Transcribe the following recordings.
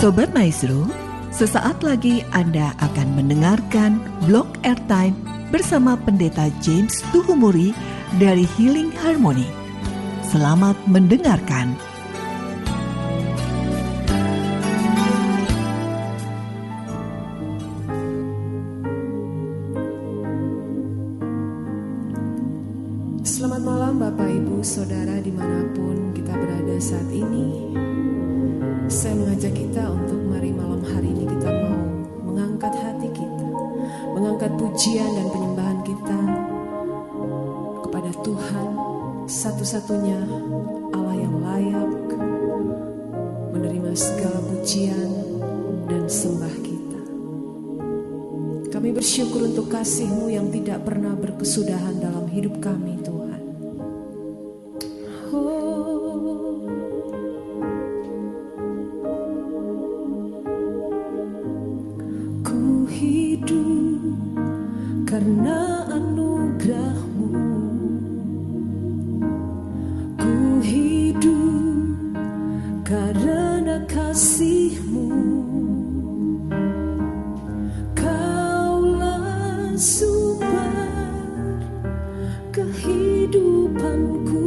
Sobat Maestro, sesaat lagi Anda akan mendengarkan Blog Airtime bersama Pendeta James Tuhumuri dari Healing Harmony. Selamat mendengarkan. Selamat malam Bapak Ibu Saudara dimanapun kita berada saat ini. Saya mengajak kita untuk mari malam hari ini kita mau mengangkat hati kita, mengangkat pujian dan penyembahan kita kepada Tuhan, satu-satunya Allah yang layak menerima segala pujian dan sembah kita. Kami bersyukur untuk kasih-Mu yang tidak pernah berkesudahan dalam hidup kami, Tuhan. Karena anugerah-Mu, ku hidup karena kasih-Mu. Kaulah sumber kehidupanku.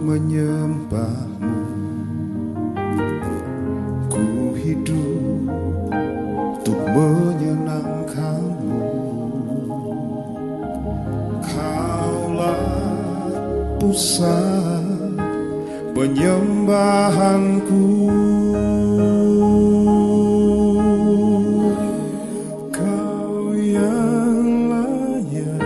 Menyembah-Mu, ku hidup untuk menyenangkan-Mu. Kaulah pusat penyembahanku. Kau yang layak,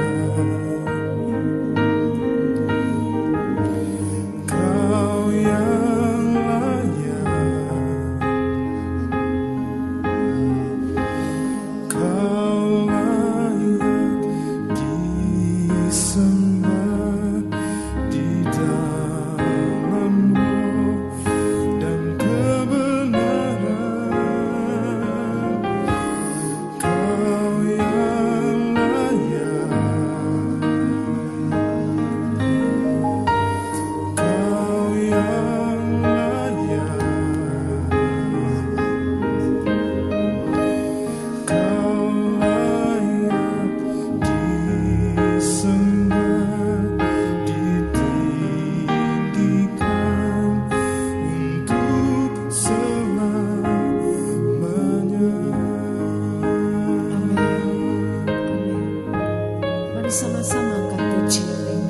Sama-sama angkat pujian ini.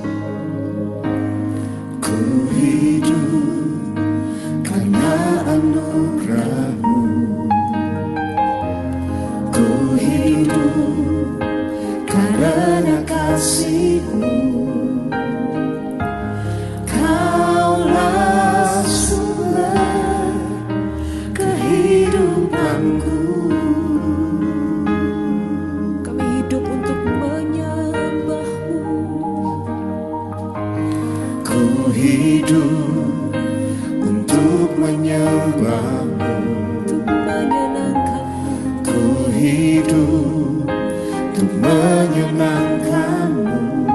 Ku hidup karena anugerah-Mu, ku hidup karena kasih-Mu. Kaulah sumber kehidupanku. Kami hidup untuk Ku hidup untuk menyembah-Mu, ku hidup untuk menyenangkan-Mu.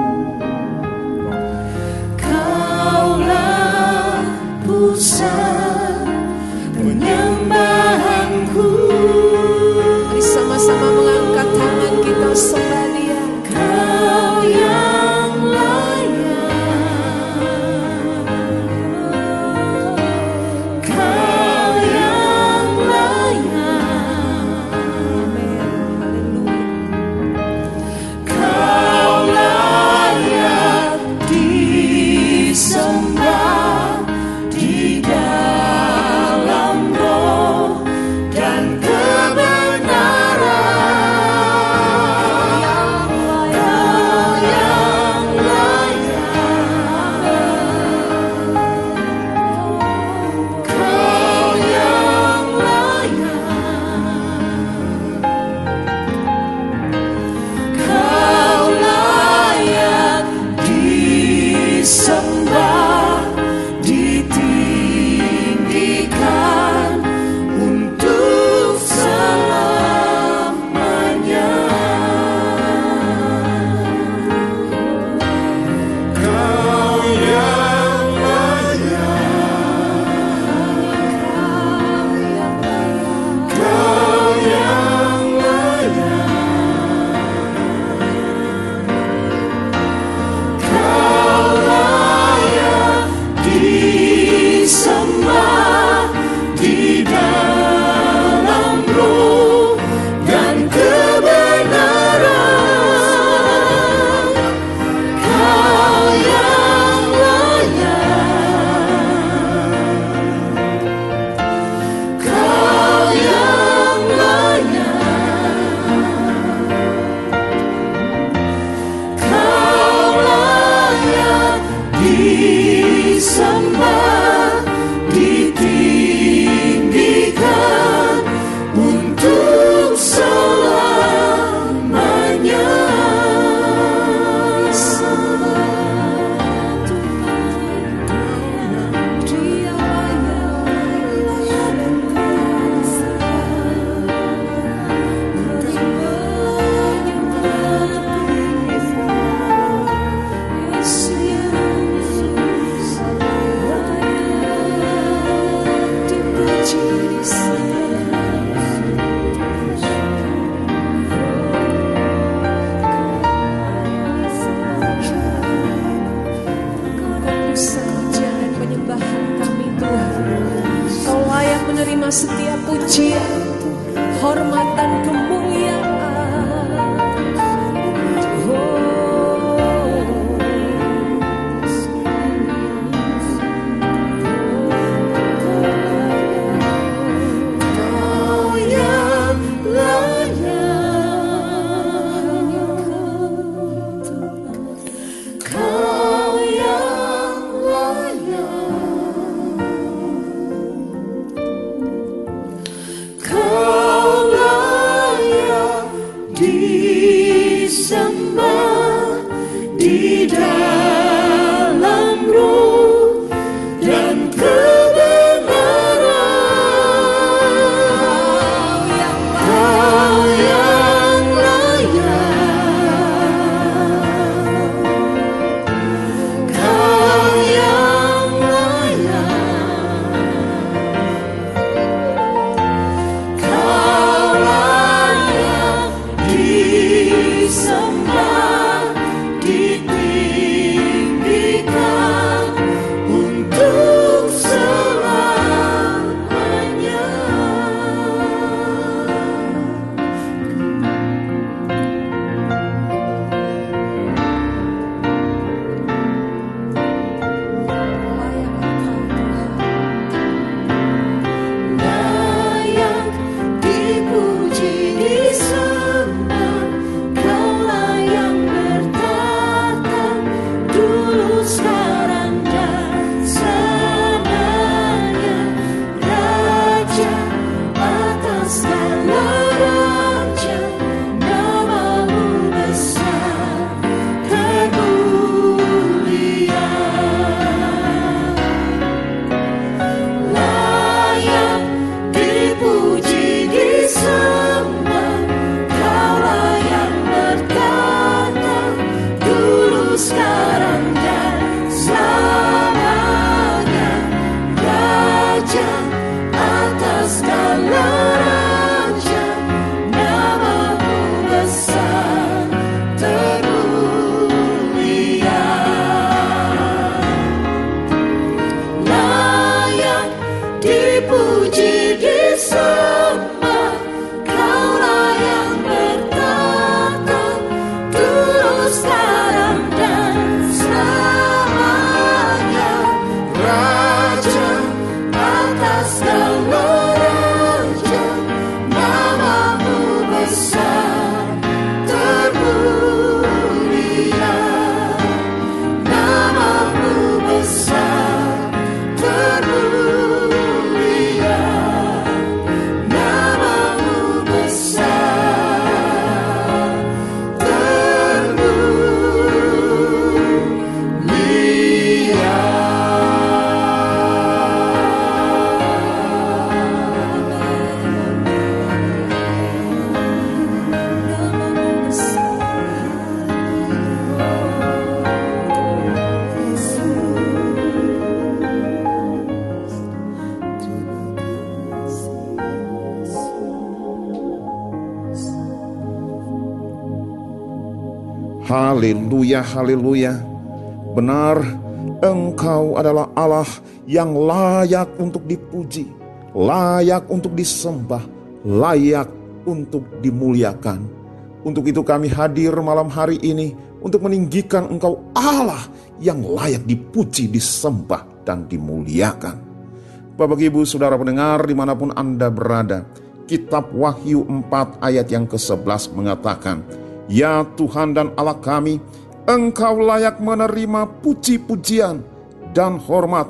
Kaulah pusat penyembahanku. Mari sama-sama mengangkat tangan kita sembah Dia. Kau yang di dalam roh dan kebenaran. Kau yang layak, Kau yang layak, Kau layak disembah, ditinggikan untuk selamanya. Layak dipuji, disembah, Kau layak bertata, dulu, sekarang, dan selamanya. Raja atas segala raja, nama-Mu besar termulia. Layak dipuji, disembah, Kau layak bertata, dulu, sekarang, dan selamanya. Raja atas segala raja, nama-Mu besar termulia. Layak dipuji, disembah, Kau layak bertata, dulu, sekarang, dan selamanya. Raja atas segala raja, nama-Mu besar termulia. Nama-Mu besar termulia. Nama-Mu besar Haleluya, haleluya. Benar, Engkau adalah Allah yang layak untuk dipuji, layak untuk disembah, layak untuk dimuliakan. Untuk itu kami hadir malam hari ini untuk meninggikan Engkau Allah yang layak dipuji, disembah, dan dimuliakan. Bapak, Ibu, Saudara pendengar dimanapun Anda berada, Kitab Wahyu 4 ayat yang ke-11 mengatakan, Ya Tuhan dan Allah kami, Engkau layak menerima puji-pujian dan hormat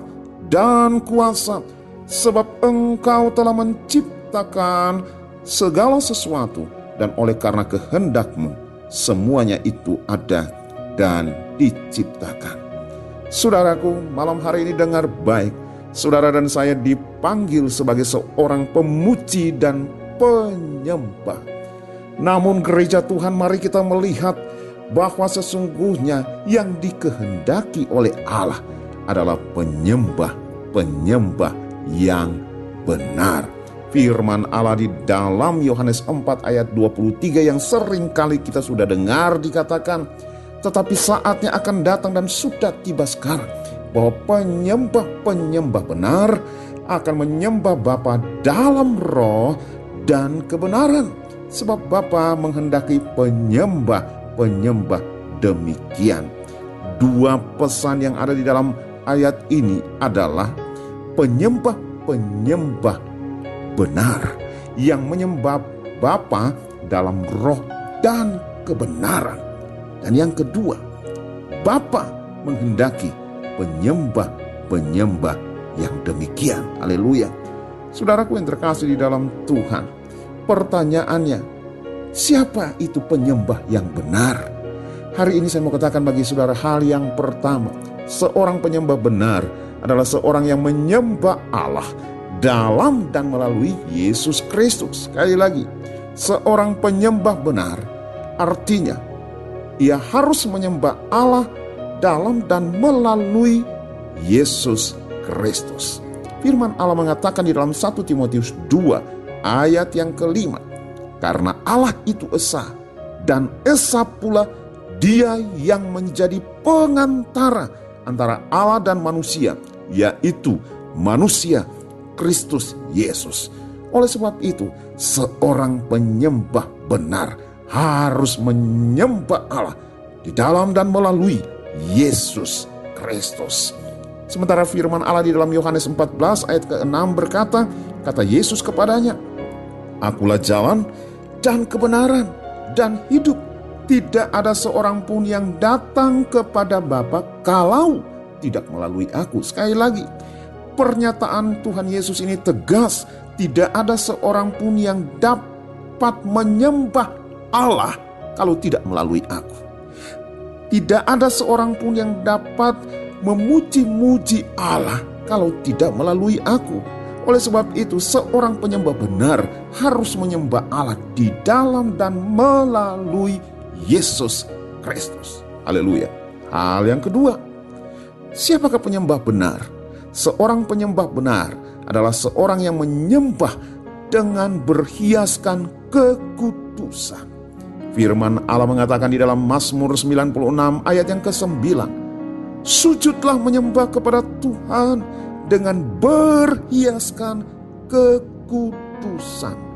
dan kuasa, sebab Engkau telah menciptakan segala sesuatu, dan oleh karena kehendak-Mu semuanya itu ada dan diciptakan. Saudaraku, malam hari ini dengar baik, saudara dan saya dipanggil sebagai seorang pemuji dan penyembah. Namun gereja Tuhan, mari kita melihat bahwa sesungguhnya yang dikehendaki oleh Allah adalah penyembah yang benar. Firman Allah di dalam Yohanes 4 ayat 23 yang sering kali kita sudah dengar dikatakan, tetapi saatnya akan datang dan sudah tiba sekarang, bahwa penyembah benar akan menyembah Bapa dalam roh dan kebenaran. Sebab Bapa menghendaki penyembah demikian. Dua pesan yang ada di dalam ayat ini adalah penyembah benar yang menyembah Bapa dalam roh dan kebenaran. Dan yang kedua, Bapa menghendaki penyembah yang demikian. Haleluya. Saudaraku yang terkasih di dalam Tuhan, pertanyaannya, siapa itu penyembah yang benar? Hari ini saya mau katakan bagi saudara hal yang pertama. Seorang penyembah benar adalah seorang yang menyembah Allah dalam dan melalui Yesus Kristus. Sekali lagi, seorang penyembah benar artinya ia harus menyembah Allah dalam dan melalui Yesus Kristus. Firman Allah mengatakan di dalam 1 Timotius 2 ayat yang ke-5, karena Allah itu esa, dan esa pula Dia yang menjadi pengantara antara Allah dan manusia, yaitu manusia Kristus Yesus. Oleh sebab itu, seorang penyembah benar harus menyembah Allah di dalam dan melalui Yesus Kristus. Sementara firman Allah di dalam Yohanes 14 ayat ke-6 berkata, kata Yesus kepadanya, Akulah jalan dan kebenaran dan hidup. Tidak ada seorang pun yang datang kepada Bapa kalau tidak melalui aku. Sekali lagi, pernyataan Tuhan Yesus ini tegas. Tidak ada seorang pun yang dapat menyembah Allah kalau tidak melalui aku. Tidak ada seorang pun yang dapat memuji-muji Allah kalau tidak melalui aku. Oleh sebab itu, seorang penyembah benar harus menyembah Allah di dalam dan melalui Yesus Kristus. Haleluya. Hal yang kedua, siapakah penyembah benar? Seorang penyembah benar adalah seorang yang menyembah dengan berhiaskan kekudusan. Firman Allah mengatakan di dalam Mazmur 96 ayat yang ke-9, sujudlah menyembah kepada Tuhan dengan berhiaskan kekudusan.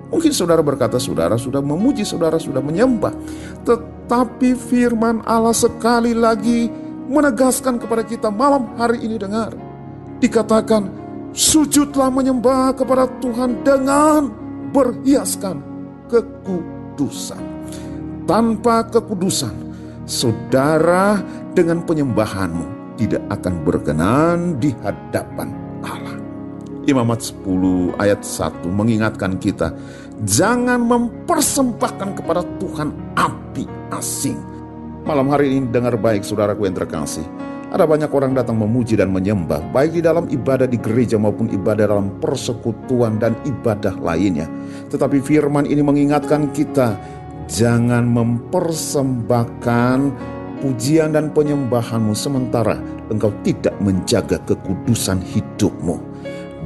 Mungkin saudara berkata, saudara sudah memuji, saudara sudah menyembah. Tetapi firman Allah sekali lagi menegaskan kepada kita malam hari ini, dengar. Dikatakan, sujudlah menyembah kepada Tuhan dengan berhiaskan kekudusan. Tanpa kekudusan, saudara dengan penyembahanmu tidak akan berkenan di hadapan Allah. Imamat 10 ayat 1 mengingatkan kita, jangan mempersembahkan kepada Tuhan api asing. Malam hari ini dengar baik saudaraku yang terkasih. Ada banyak orang datang memuji dan menyembah, baik di dalam ibadah di gereja maupun ibadah dalam persekutuan dan ibadah lainnya. Tetapi firman ini mengingatkan kita, jangan mempersembahkan pujian dan penyembahanmu sementara engkau tidak menjaga kekudusan hidupmu.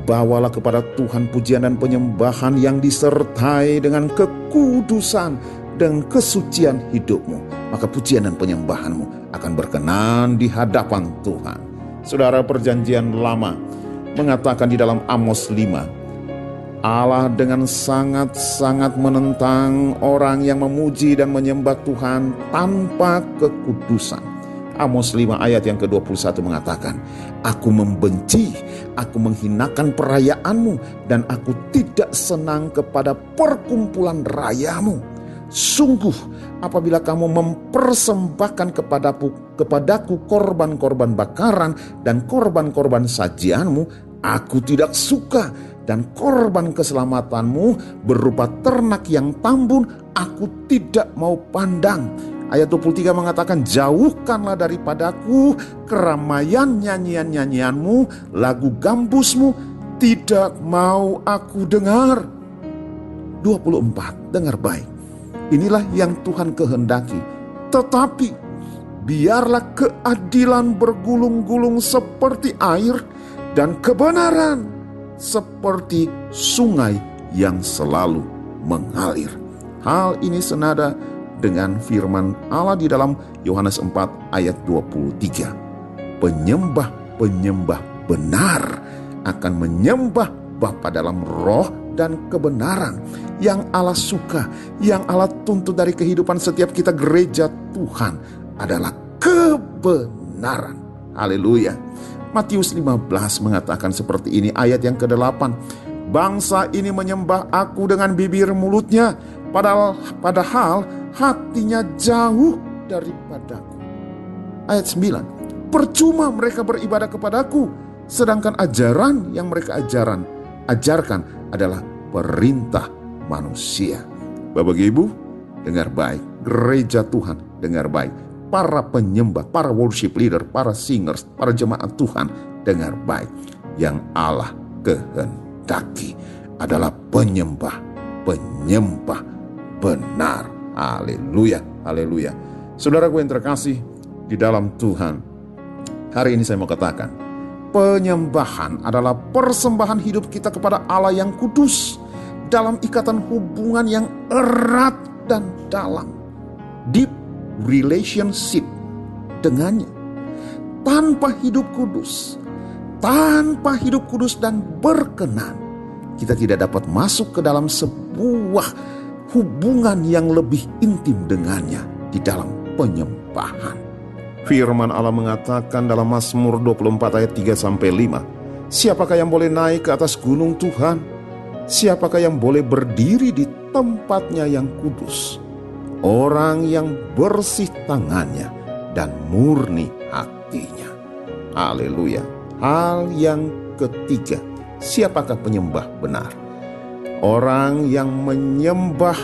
Bawalah kepada Tuhan pujian dan penyembahan yang disertai dengan kekudusan dan kesucian hidupmu. Maka pujian dan penyembahanmu akan berkenan di hadapan Tuhan. Saudara, perjanjian lama mengatakan di dalam Amos 5, Allah dengan sangat-sangat menentang orang yang memuji dan menyembah Tuhan tanpa kekudusan. Amos 5 ayat yang ke-21 mengatakan, aku membenci, aku menghinakan perayaanmu, dan aku tidak senang kepada perkumpulan rayamu. Sungguh, apabila kamu mempersembahkan kepadaku korban-korban bakaran dan korban-korban sajianmu, aku tidak suka, dan korban keselamatanmu berupa ternak yang tambun, aku tidak mau pandang. Ayat 23 mengatakan, jauhkanlah daripadaku keramaian nyanyian-nyanyianmu, lagu gambusmu, tidak mau aku dengar. 24, dengar baik. Inilah yang Tuhan kehendaki. Tetapi biarlah keadilan bergulung-gulung seperti air dan kebenaran seperti sungai yang selalu mengalir. Hal ini senada dengan firman Allah di dalam Yohanes 4 ayat 23. Penyembah-penyembah benar akan menyembah Bapa dalam roh dan kebenaran. Yang Allah suka, yang Allah tuntut dari kehidupan setiap kita gereja Tuhan adalah kebenaran. Haleluya. Matius 15 mengatakan seperti ini, ayat yang ke-8. Bangsa ini menyembah aku dengan bibir mulutnya, padahal hatinya jauh daripadaku. Ayat 9. Percuma mereka beribadah kepadaku, sedangkan ajaran yang mereka ajarkan adalah perintah manusia. Bapak Ibu, dengar baik, gereja Tuhan dengar baik. Para penyembah, para worship leader, para singers, para jemaat Tuhan, dengar baik. Yang Allah kehendaki adalah penyembah benar. Haleluya, haleluya. Saudaraku yang terkasih di dalam Tuhan, hari ini saya mau katakan, penyembahan adalah persembahan hidup kita kepada Allah yang kudus dalam ikatan hubungan yang erat dan dalam. Deep relationship dengannya. Tanpa hidup kudus dan berkenan, kita tidak dapat masuk ke dalam sebuah hubungan yang lebih intim dengannya di dalam penyembahan. Firman Allah mengatakan dalam Mazmur 24 ayat 3-5, siapakah yang boleh naik ke atas gunung Tuhan? Siapakah yang boleh berdiri di tempatnya yang kudus? Orang yang bersih tangannya dan murni hatinya. Haleluya. Hal yang ketiga, siapakah penyembah benar? Orang yang menyembah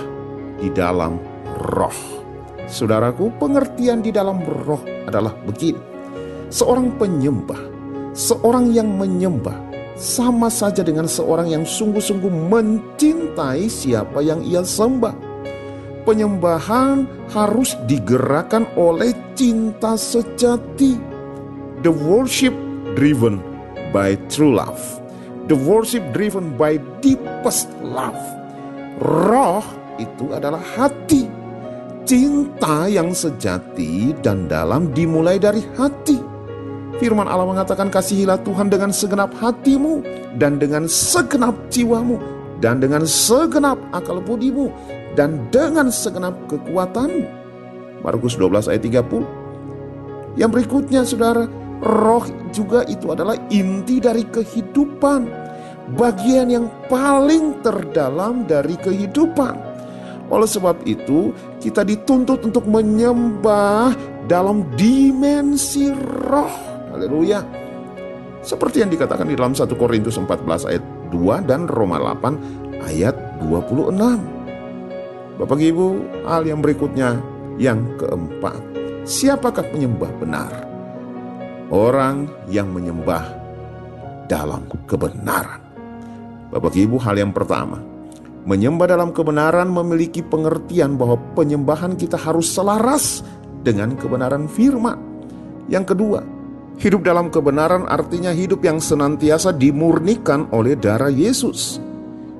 di dalam roh. Saudaraku, pengertian di dalam roh adalah begini. Seorang penyembah, seorang yang menyembah, sama saja dengan seorang yang sungguh-sungguh mencintai siapa yang ia sembah. Penyembahan harus digerakkan oleh cinta sejati. The worship driven by true love. The worship driven by deepest love. Roh itu adalah hati. Cinta yang sejati dan dalam dimulai dari hati. Firman Allah mengatakan, kasihilah Tuhan dengan segenap hatimu dan dengan segenap jiwamu dan dengan segenap akal budimu dan dengan segenap kekuatanmu. Markus 12 ayat 30. Yang berikutnya saudara, roh juga itu adalah inti dari kehidupan. Bagian yang paling terdalam dari kehidupan. Oleh sebab itu, kita dituntut untuk menyembah dalam dimensi roh. Haleluya. Seperti yang dikatakan di dalam 1 Korintus 14 ayat 2 dan Roma 8 ayat 26. Bapak Ibu, hal yang berikutnya, yang keempat, siapakah penyembah benar? Orang yang menyembah dalam kebenaran. Bapak Ibu, hal yang pertama, menyembah dalam kebenaran memiliki pengertian bahwa penyembahan kita harus selaras dengan kebenaran firman. Yang kedua, hidup dalam kebenaran artinya hidup yang senantiasa dimurnikan oleh darah Yesus.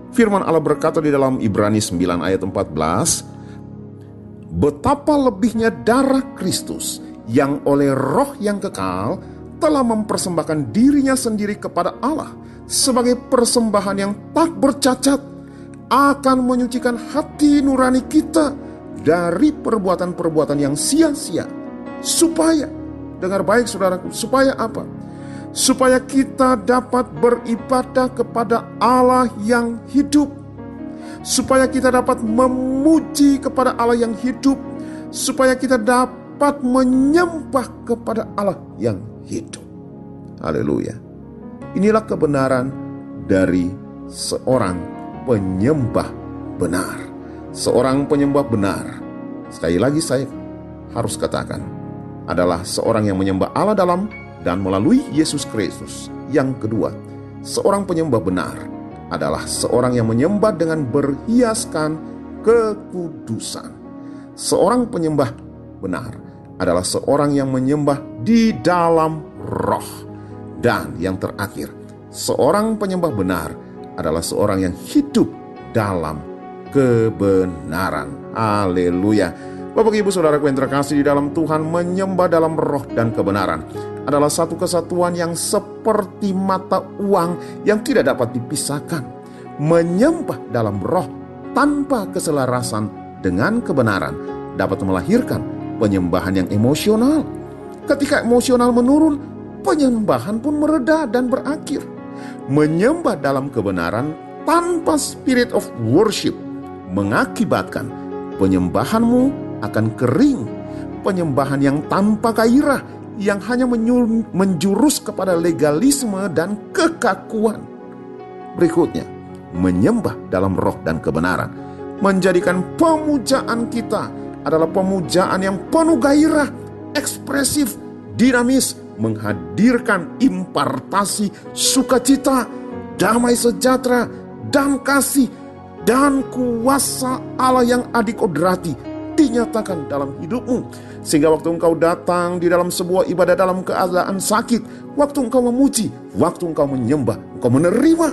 Firman Allah berkata di dalam Ibrani 9 ayat 14, betapa lebihnya darah Kristus yang oleh roh yang kekal telah mempersembahkan dirinya sendiri kepada Allah sebagai persembahan yang tak bercacat, akan menyucikan hati nurani kita dari perbuatan-perbuatan yang sia-sia. Supaya, dengar baik saudaraku, supaya apa? Supaya kita dapat beribadah kepada Allah yang hidup. Supaya kita dapat memuji kepada Allah yang hidup. Supaya kita dapat menyembah kepada Allah yang hidup. Haleluya. Inilah kebenaran dari seorang penyembah benar. Seorang penyembah benar, sekali lagi saya harus katakan, adalah seorang yang menyembah Allah dalam dan melalui Yesus Kristus. Yang kedua, seorang penyembah benar adalah seorang yang menyembah dengan berhiaskan kekudusan. Seorang penyembah benar adalah seorang yang menyembah di dalam roh. Dan yang terakhir, seorang penyembah benar adalah seorang yang hidup dalam kebenaran. Haleluya. Bapak Ibu Saudaraku yang terkasih di dalam Tuhan, menyembah dalam roh dan kebenaran adalah satu kesatuan yang seperti mata uang yang tidak dapat dipisahkan. Menyembah dalam roh tanpa keselarasan dengan kebenaran dapat melahirkan penyembahan yang emosional. Ketika emosional menurun, penyembahan pun mereda dan berakhir. Menyembah dalam kebenaran tanpa spirit of worship mengakibatkan penyembahanmu akan kering. Penyembahan yang tanpa gairah, yang hanya menjurus kepada legalisme dan kekakuan. Berikutnya, menyembah dalam roh dan kebenaran menjadikan pemujaan kita adalah pemujaan yang penuh gairah, ekspresif, dinamis, menghadirkan impartasi sukacita, damai sejahtera, dan kasih, dan kuasa Allah yang adikodrati dinyatakan dalam hidupmu. Sehingga waktu engkau datang di dalam sebuah ibadah dalam keadaan sakit, waktu engkau memuji, waktu engkau menyembah, engkau menerima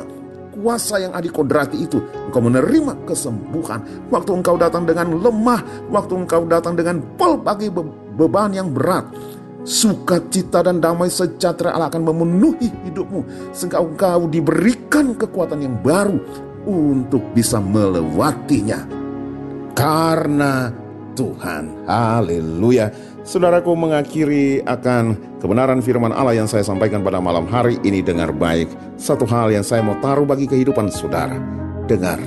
kuasa yang adikodrati itu, engkau menerima kesembuhan. Waktu engkau datang dengan lemah, waktu engkau datang dengan pelbagai beban yang berat, sukacita dan damai sejahtera Allah akan memenuhi hidupmu, sehingga engkau diberikan kekuatan yang baru untuk bisa melewatinya karena Tuhan. Haleluya. Saudaraku, mengakhiri akan kebenaran firman Allah yang saya sampaikan pada malam hari ini, dengar baik. Satu hal yang saya mau taruh bagi kehidupan saudara. Dengar,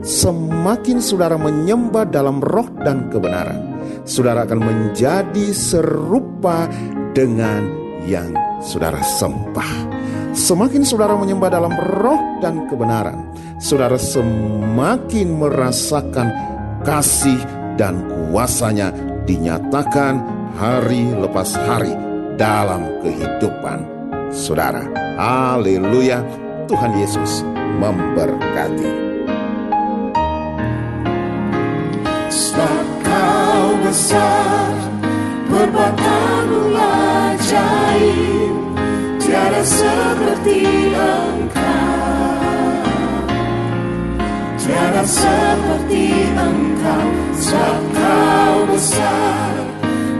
semakin saudara menyembah dalam roh dan kebenaran, saudara akan menjadi serupa dengan yang saudara sembah. Semakin saudara menyembah dalam roh dan kebenaran, saudara semakin merasakan kasih dan kuasanya dinyatakan hari lepas hari dalam kehidupan saudara. Haleluya. Tuhan Yesus memberkati. Sebab kau besar, perbuatanmu ajaib, tiada seperti Engkau, tiada seperti Engkau. Sebab kau besar,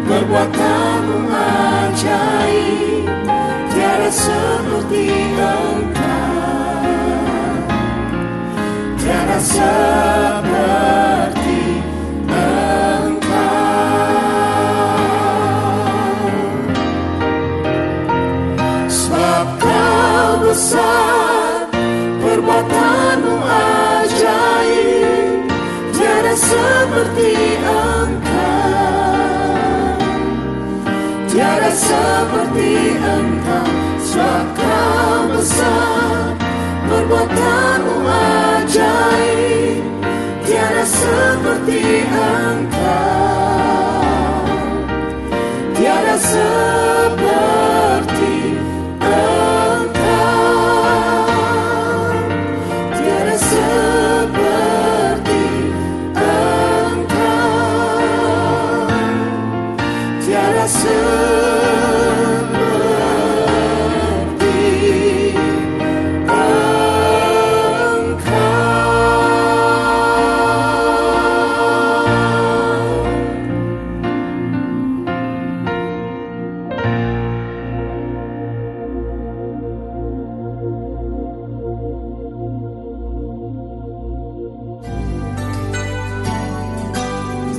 perbuatanmu ajaib, tiada seperti Engkau, tiada seperti besar, perbuatanmu ajaib, tiada seperti Engkau, tiada seperti Engkau. Sebab kau besar, perbuatanmu ajaib, tiada seperti Engkau, tiada seperti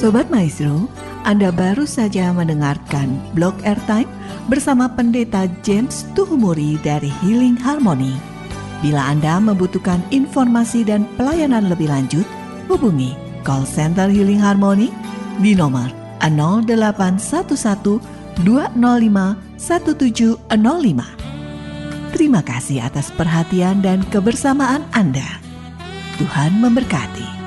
Sobat Maestro, Anda baru saja mendengarkan Blog Airtime bersama Pendeta James Tuhumuri dari Healing Harmony. Bila Anda membutuhkan informasi dan pelayanan lebih lanjut, hubungi call center Healing Harmony di nomor 0811 205 1705. Terima kasih atas perhatian dan kebersamaan Anda. Tuhan memberkati.